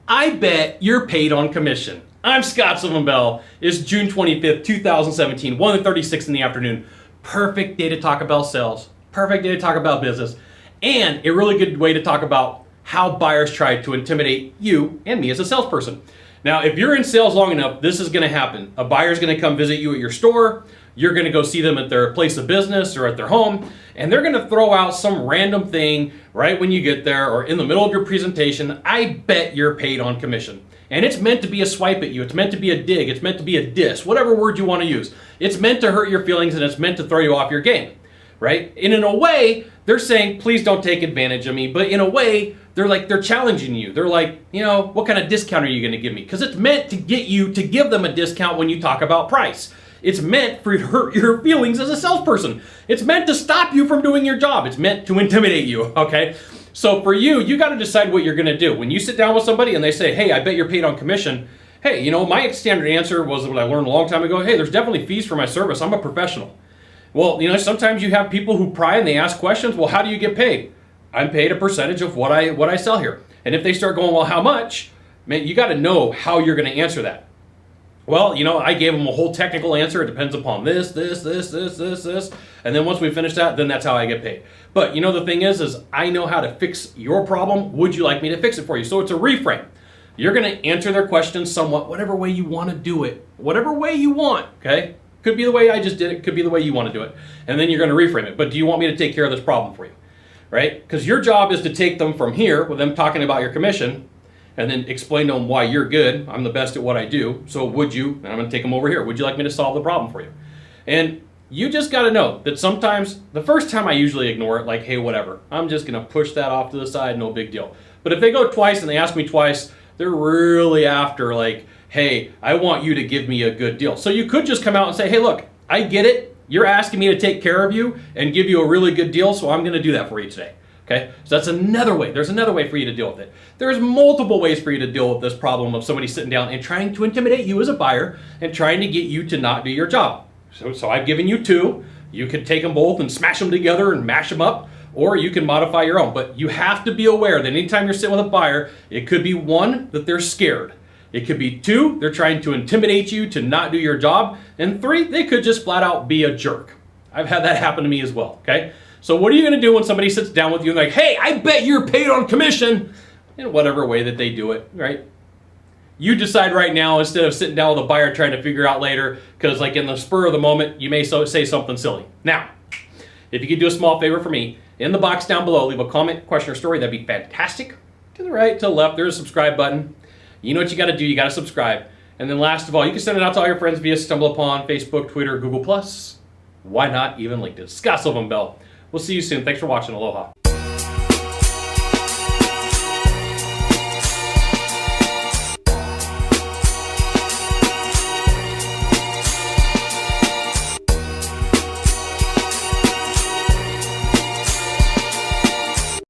I bet you're paid on commission. I'm Scott Sylvan Bell. It's June 25th, 2017, 1:36 in the afternoon. Perfect day to talk about sales. Perfect day to talk about business. And a really good way to talk about how buyers try to intimidate you and me as a salesperson. Now, if you're in sales long enough, this is going to happen. A buyer's going to come visit you at your store. You're going to go see them at their place of business or at their home, and they're going to throw out some random thing right when you get there or in the middle of your presentation. I bet you're paid on commission. And it's meant to be a swipe at you. It's meant to be a dig. It's meant to be a diss, whatever word you want to use. It's meant to hurt your feelings, and it's meant to throw you off your game, right? And in a way, they're saying, please don't take advantage of me. But in a way, they're challenging you. They're like, what kind of discount are you going to give me? Because it's meant to get you to give them a discount when you talk about price. It's meant for to hurt your feelings as a salesperson. It's meant to stop you from doing your job. It's meant to intimidate you, okay? So for you got to decide what you're going to do. When you sit down with somebody and they say, hey, I bet you're paid on commission. Hey, my standard answer was what I learned a long time ago. Hey, there's definitely fees for my service. I'm a professional. Well, sometimes you have people who pry and they ask questions. Well, how do you get paid? I'm paid a percentage of what I sell here. And if they start going, well, how much? Man, you got to know how you're going to answer that. Well, I gave them a whole technical answer. It depends upon this. And then once we finish that, then that's how I get paid. But the thing is I know how to fix your problem. Would you like me to fix it for you? So it's a reframe. You're going to answer their questions somewhat, whatever way you want to do it. Whatever way you want, okay? Could be the way I just did it. Could be the way you want to do it. And then you're going to reframe it. But do you want me to take care of this problem for you? Right? Because your job is to take them from here with them talking about your commission and then explain to them why you're good. I'm the best at what I do. So would you, and I'm going to take them over here, would you like me to solve the problem for you? And you just got to know that sometimes, the first time I usually ignore it, like, hey, whatever. I'm just going to push that off to the side, no big deal. But if they go twice and they ask me twice, they're really after like, hey, I want you to give me a good deal. So you could just come out and say, hey, look, I get it. You're asking me to take care of you and give you a really good deal, so I'm going to do that for you today. Okay, so that's another way. There's another way for you to deal with it. There's multiple ways for you to deal with this problem of somebody sitting down and trying to intimidate you as a buyer and trying to get you to not do your job. So I've given you two. You could take them both and smash them together and mash them up, or you can modify your own. But you have to be aware that anytime you're sitting with a buyer, it could be one, that they're scared. It could be two, they're trying to intimidate you to not do your job. And three, they could just flat out be a jerk. I've had that happen to me as well, okay? So what are you going to do when somebody sits down with you and like, hey, I bet you're paid on commission, in whatever way that they do it, right? You decide right now instead of sitting down with a buyer trying to figure out later, because like in the spur of the moment, you may say something silly. Now, if you could do a small favor for me, in the box down below, leave a comment, question, or story. That'd be fantastic. To the right, to the left, there's a subscribe button. You know what you got to do. You got to subscribe. And then last of all, you can send it out to all your friends via StumbleUpon, Facebook, Twitter, Google+. Why not even LinkedIn? Scott Sylvan Bell. We'll see you soon. Thanks for watching. Aloha.